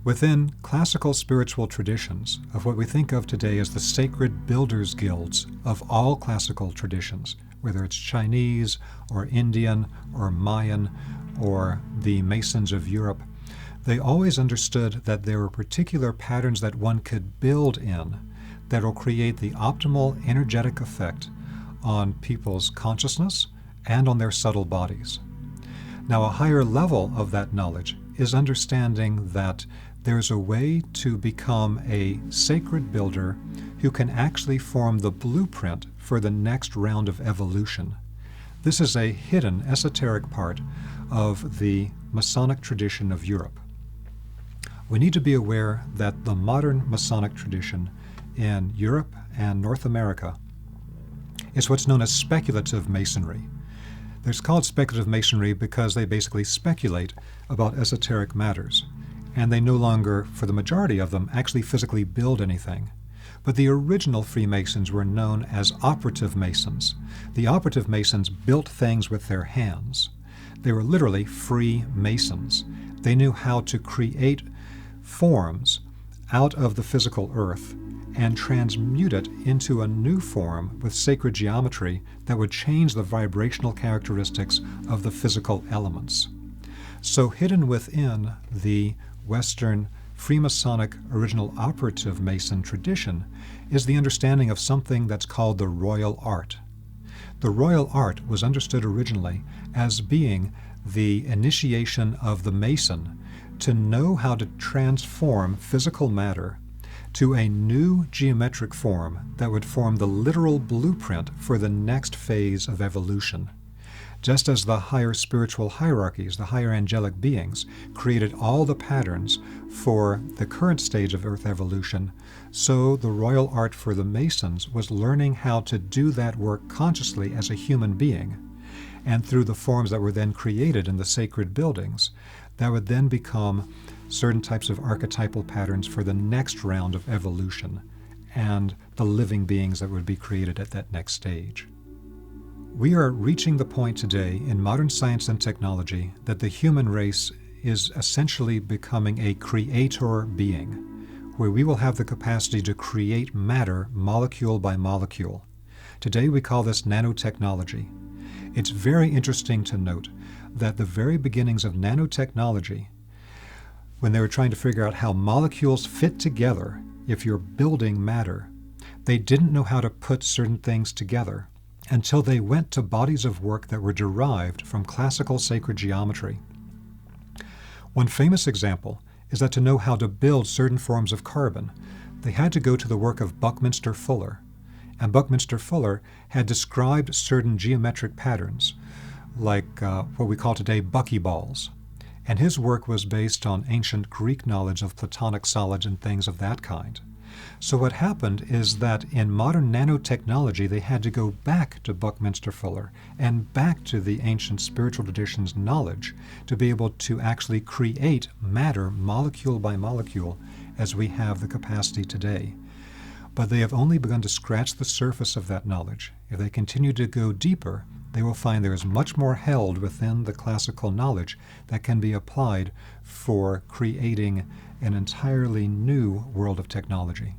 Within classical spiritual traditions of what we think of today as the sacred builders' guilds of all classical traditions, whether it's Chinese or Indian or Mayan or the Masons of Europe, they always understood that there were particular patterns that one could build in that will create the optimal energetic effect on people's consciousness and on their subtle bodies. Now, a higher level of that knowledge is understanding that there's a way to become a sacred builder who can actually form the blueprint for the next round of evolution. This is a hidden, esoteric part of the Masonic tradition of Europe. We need to be aware that the modern Masonic tradition in Europe and North America is what's known as speculative Masonry. It's called speculative Masonry because they basically speculate about esoteric matters, and they no longer, for the majority of them, actually physically build anything. But the original Freemasons were known as operative Masons. The operative Masons built things with their hands. They were literally free Masons. They knew how to create forms out of the physical earth and transmute it into a new form with sacred geometry that would change the vibrational characteristics of the physical elements. So hidden within the Western Freemasonic original operative Mason tradition is the understanding of something that's called the royal art. The royal art was understood originally as being the initiation of the Mason to know how to transform physical matter to a new geometric form that would form the literal blueprint for the next phase of evolution. Just as the higher spiritual hierarchies, the higher angelic beings, created all the patterns for the current stage of Earth evolution, so the royal art for the Masons was learning how to do that work consciously as a human being, and through the forms that were then created in the sacred buildings, that would then become certain types of archetypal patterns for the next round of evolution and the living beings that would be created at that next stage. We are reaching the point today in modern science and technology that the human race is essentially becoming a creator being, where we will have the capacity to create matter molecule by molecule. Today we call this nanotechnology. It's very interesting to note that the very beginnings of nanotechnology, when they were trying to figure out how molecules fit together if you're building matter, they didn't know how to put certain things together until they went to bodies of work that were derived from classical sacred geometry. One famous example is that to know how to build certain forms of carbon, they had to go to the work of Buckminster Fuller. And Buckminster Fuller had described certain geometric patterns, like what we call today buckyballs. And his work was based on ancient Greek knowledge of Platonic solids and things of that kind. So what happened is that in modern nanotechnology, they had to go back to Buckminster Fuller and back to the ancient spiritual tradition's knowledge to be able to actually create matter molecule by molecule as we have the capacity today. But they have only begun to scratch the surface of that knowledge. If they continue to go deeper, they will find there is much more held within the classical knowledge that can be applied for creating an entirely new world of technology.